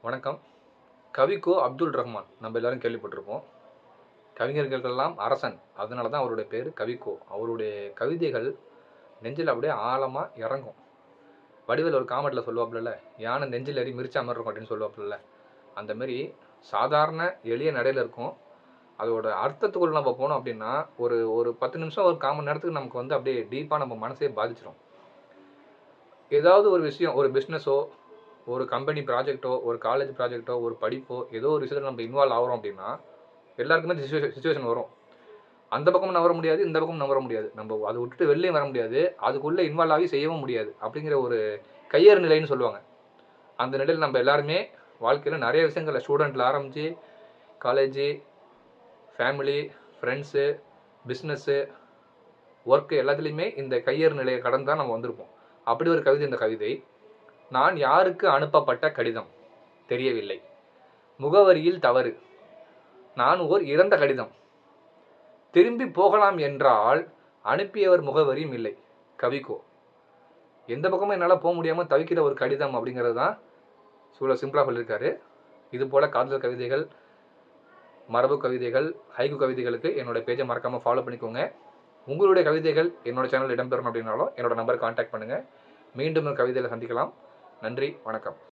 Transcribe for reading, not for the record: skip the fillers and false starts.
வணக்கம். கவிக்கோ அப்துல் ரஹ்மான் நம்ம எல்லாரும் கேள்விப்பட்டிருப்போம். கவிஞர்களுக்கெல்லாம் அரசன். அதனால தான் அவருடைய பேர் கவிக்கோ. அவருடைய கவிதைகள் நெஞ்சில அப்படியே ஆழமா இறங்கும். வடிவேலு ஒரு காமெடில சொல்லுவாப்புலல்ல, "யானை நெஞ்சில் ஏறி மிதிச்சா மாரி இருக்கும்" அப்படின்னு சொல்லுவாப்புலல்ல. அந்த மாரி சாதாரண எளிய நடையில இருக்கும். அதோட அர்த்தத்துக்குள்ள நம்ம போனோம் அப்படின்னா, ஒரு ஒரு 10 நிமிஷம், ஒரு 1/4 மணி நேரத்துக்கு நமக்கு வந்து அப்படியே டீப்பா நம்ம மனசே பாதிச்சிரும். ஏதாவது ஒரு விஷயம், ஒரு பிசினஸோ, ஒரு கம்பெனி ப்ராஜெக்ட்டோ, ஒரு காலேஜ் ப்ராஜெக்ட்டோ, ஒரு படிப்போ, ஏதோ ஒரு விஷயத்துல நம்ம இன்வால்வ் ஆகுறோம் அப்படின்னா, எல்லாருக்குமே இந்த சிச்சுவேஷன் வரும். அந்த பக்கமும் நகர முடியாது, இந்த பக்கமும் நகர முடியாது. நம்ம அத விட்டுட்டு வெளிலயும் வர முடியாது. அதுக்குள்ள இன்வால்வ் ஆகி செய்யவும் முடியாது. அப்படிங்கிற ஒரு கையறு நிலைன்னு சொல்லுவாங்க. அந்த நிலையில நம்ம எல்லாருமே வாழ்க்கையில நெறைய விஷயங்கள்ல ஸ்டூடெண்ட்ல ஆரம்பிச்சு, college, family, friends, business, work எல்லாத்துலயுமே இந்த கையறு நிலைய கடந்து தான் நம்ம வந்திருப்போம். அப்படி ஒரு கவிதை இந்த கவிதை. "நான் யாருக்கு அனுப்பப்பட்ட கடிதம்? தெரியவில்லை. முகவரியில் தவறு. நான் ஓர் இறந்த கடிதம். திரும்பி போகலாம் என்றால் அனுப்பியவர் முகவரியும் இல்லை." கவிக்கோ. எந்த பக்கமும் என்னால முடியாம தவிக்கிற ஒரு கடிதம் அப்படிங்கிறது தான் இவ்வளோ சிம்பிளா சொல்லியிருக்காரு. இது போல காதல் கவிதைகள், மரபு கவிதைகள், ஹைக்கூ கவிதைகளுக்கு என்னோட பேஜை மறக்காம ஃபாலோ பண்ணிக்கோங்க. உங்களுடைய கவிதைகள் என்னோட சேனல்ல இடம்பெறணும் அப்படின்னாலும் என்னோட நம்பருக்கு கான்டாக்ட் பண்ணுங்க. மீண்டும் ஒரு கவிதையில சந்திக்கலாம். நன்றி, வணக்கம்.